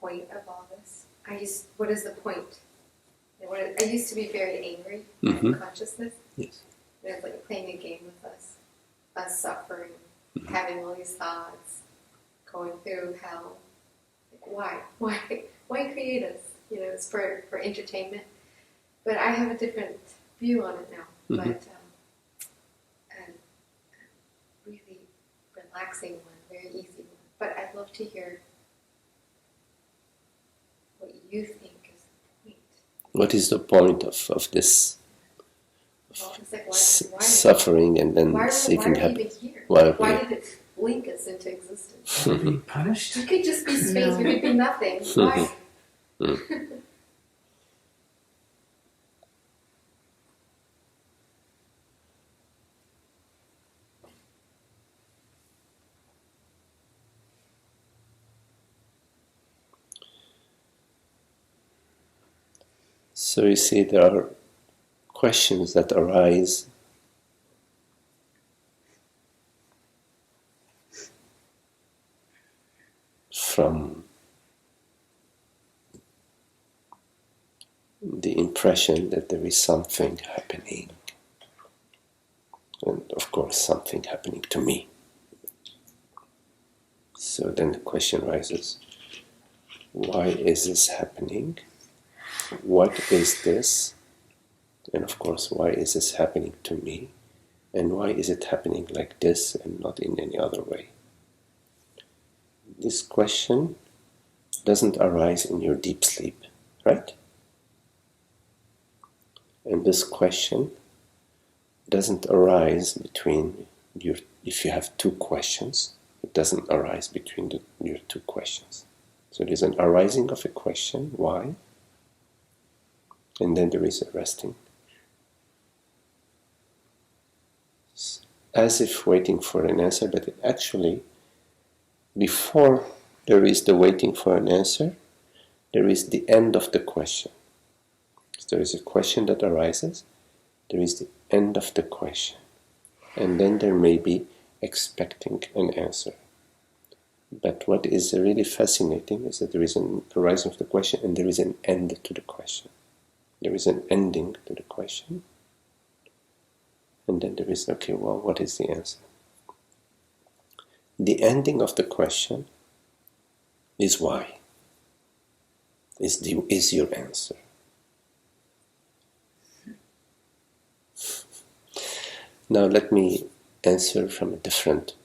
point of all this? What is the point? I used to be very angry at consciousness. Yes. And it's like playing a game with us suffering, having all these thoughts, going through hell. Like, why create us? It's for entertainment. But I have a different view on it now. But a really relaxing one, very easy one. But I'd love to hear what you think is the point. What is the point of this It's like, why suffering and then why see if are it we happens? even here? Why Why did it blink us into existence? Are we punished? We could just be space, we could be nothing. Why? So you see, there are questions that arise from the impression that there is something happening, and of course something happening to me. So then the question arises, why is this happening? What is this? And of course, why is this happening to me? And why is it happening like this and not in any other way? This question doesn't arise in your deep sleep, right? And this question doesn't arise between if you have two questions, it doesn't arise between your two questions. So there's an arising of a question, why? And then there is a resting. As if waiting for an answer, but actually, before there is the waiting for an answer, there is the end of the question. So there is a question that arises, there is the end of the question, and then there may be expecting an answer. But what is really fascinating is that there is an arising of the question and there is an end to the question. There is an ending to the question. And then there is, okay, well, what is the answer? The ending of the question is why. Is your answer. Now let me answer from a different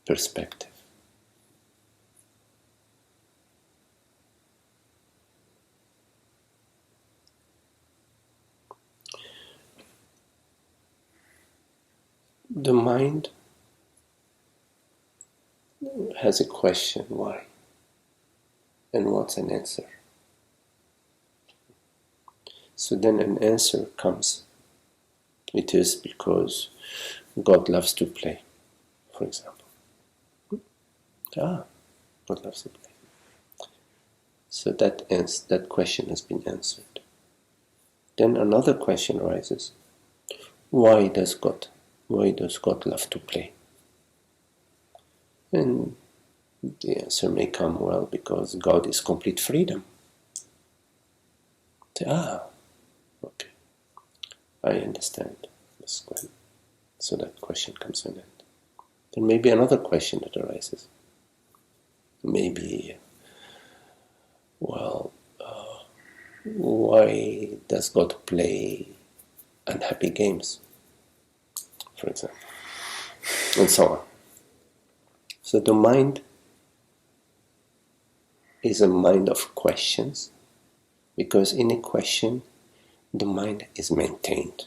perspective. The mind has a question, why? And what's an answer? So then an answer comes. It is because God loves to play, for example. God loves to play. So that question has been answered. Then another question arises. Why does God love to play? And the answer may come, well, because God is complete freedom. Okay. I understand. That's good. So that question comes to an end. There may be another question that arises. Maybe, why does God play unhappy games, for example? And so on. So the mind is a mind of questions, because in a question, the mind is maintained.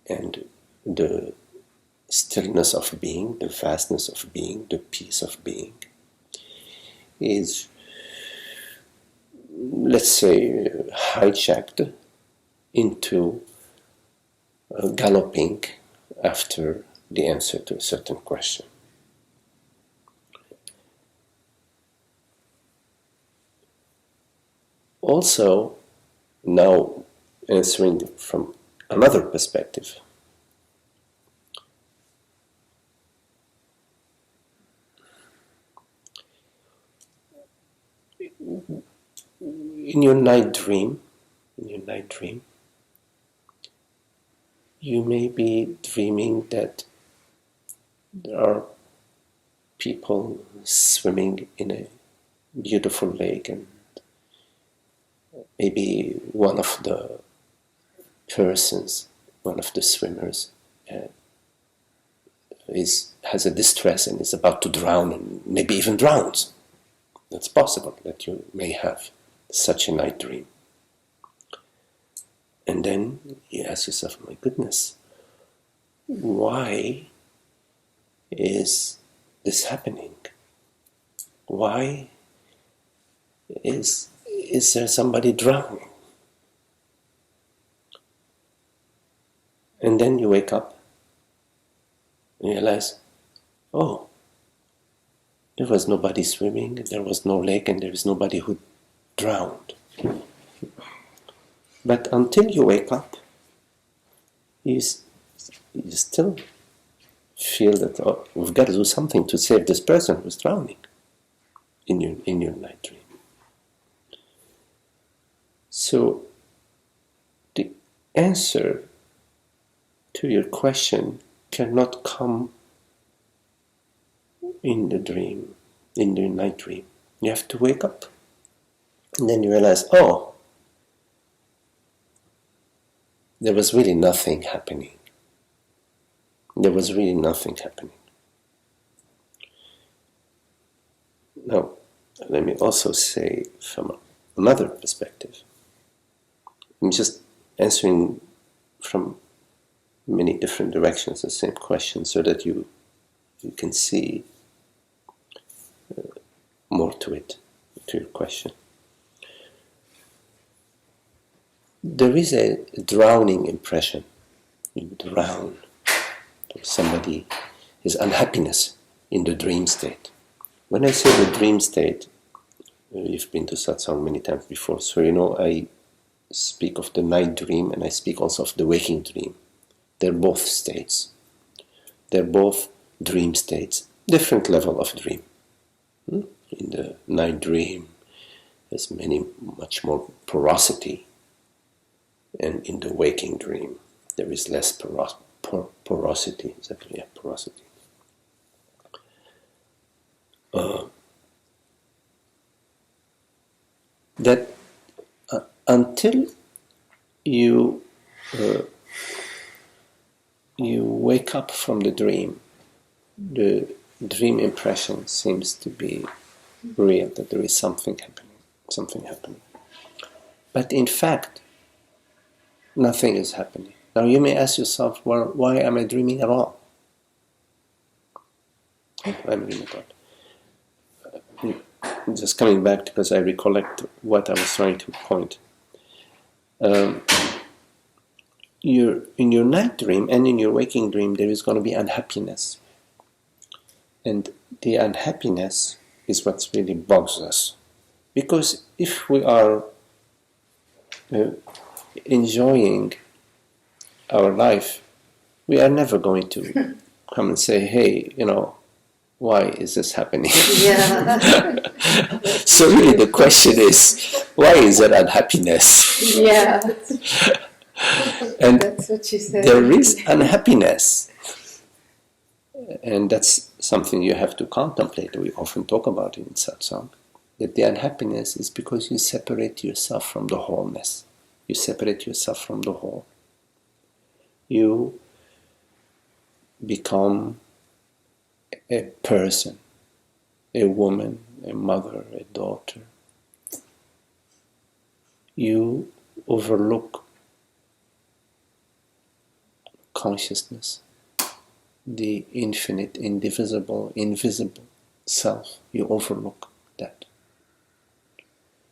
And the stillness of being, the vastness of being, the peace of being is, let's say, hijacked into galloping after the answer to a certain question. Also, now answering from another perspective, in your night dream, you may be dreaming that there are people swimming in a beautiful lake, and maybe one of the swimmers has a distress and is about to drown, and maybe even drowns. It's possible that you may have such a night dream. And then you ask yourself, my goodness, why is this happening? Why is there somebody drowning? And then you wake up and realize, oh, there was nobody swimming, there was no lake, and there is nobody who drowned. But until you wake up, you still feel that, oh, we've got to do something to save this person who's drowning in your night dream. So the answer to your question cannot come in the dream, in the night dream. You have to wake up. And then you realize, oh, there was really nothing happening. There was really nothing happening. Now, let me also say from another perspective. I'm just answering from many different directions the same question so that you can see more to it, to your question. There is a drowning impression. You drown. Somebody is unhappiness in the dream state. When I say the dream state, you've been to satsang many times before, so you know I speak of the night dream and I speak also of the waking dream. They're both states. They're both dream states, different level of dream. In the night dream, there's much more porosity, and in the waking dream, there is less porosity. Exactly, yeah, porosity. That until you wake up from the dream impression seems to be real, that there is something happening. But in fact, nothing is happening. Now you may ask yourself, well, why am I dreaming at all? I'm dreaming at all. Just coming back because I recollect what I was trying to point. In your night dream and in your waking dream, there is going to be unhappiness. And the unhappiness is what really bugs us. Because if we are enjoying our life, we are never going to come and say, hey, why is this happening? Yeah. So really the question is, why is there unhappiness? Yeah. And that's what you said. There is unhappiness. And that's something you have to contemplate. We often talk about it in satsang. That the unhappiness is because you separate yourself from the wholeness. You separate yourself from the whole. You become a person, a woman, a mother, a daughter. You overlook consciousness, the infinite, indivisible, invisible self. You overlook that.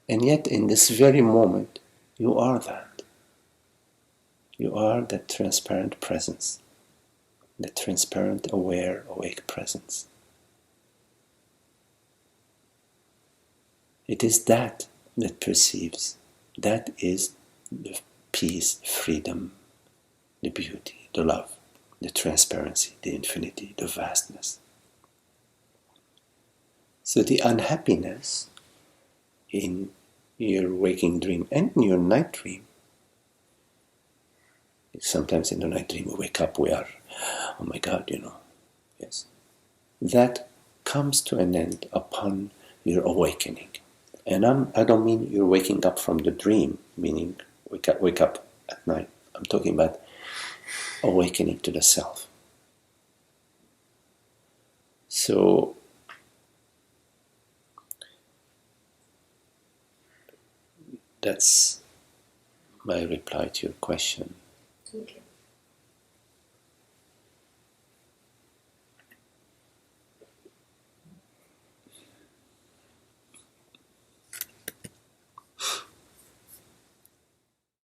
And yet in this very moment, you are that. You are that transparent presence, that transparent, aware, awake presence. It is that perceives. That is the peace, freedom, the beauty, the love, the transparency, the infinity, the vastness. So the unhappiness in your waking dream and in your night dream. Sometimes in the night dream we wake up, we are, oh my God, yes. That comes to an end upon your awakening. And I don't mean you're waking up from the dream, meaning wake up at night. I'm talking about awakening to the self. So that's my reply to your question. Okay.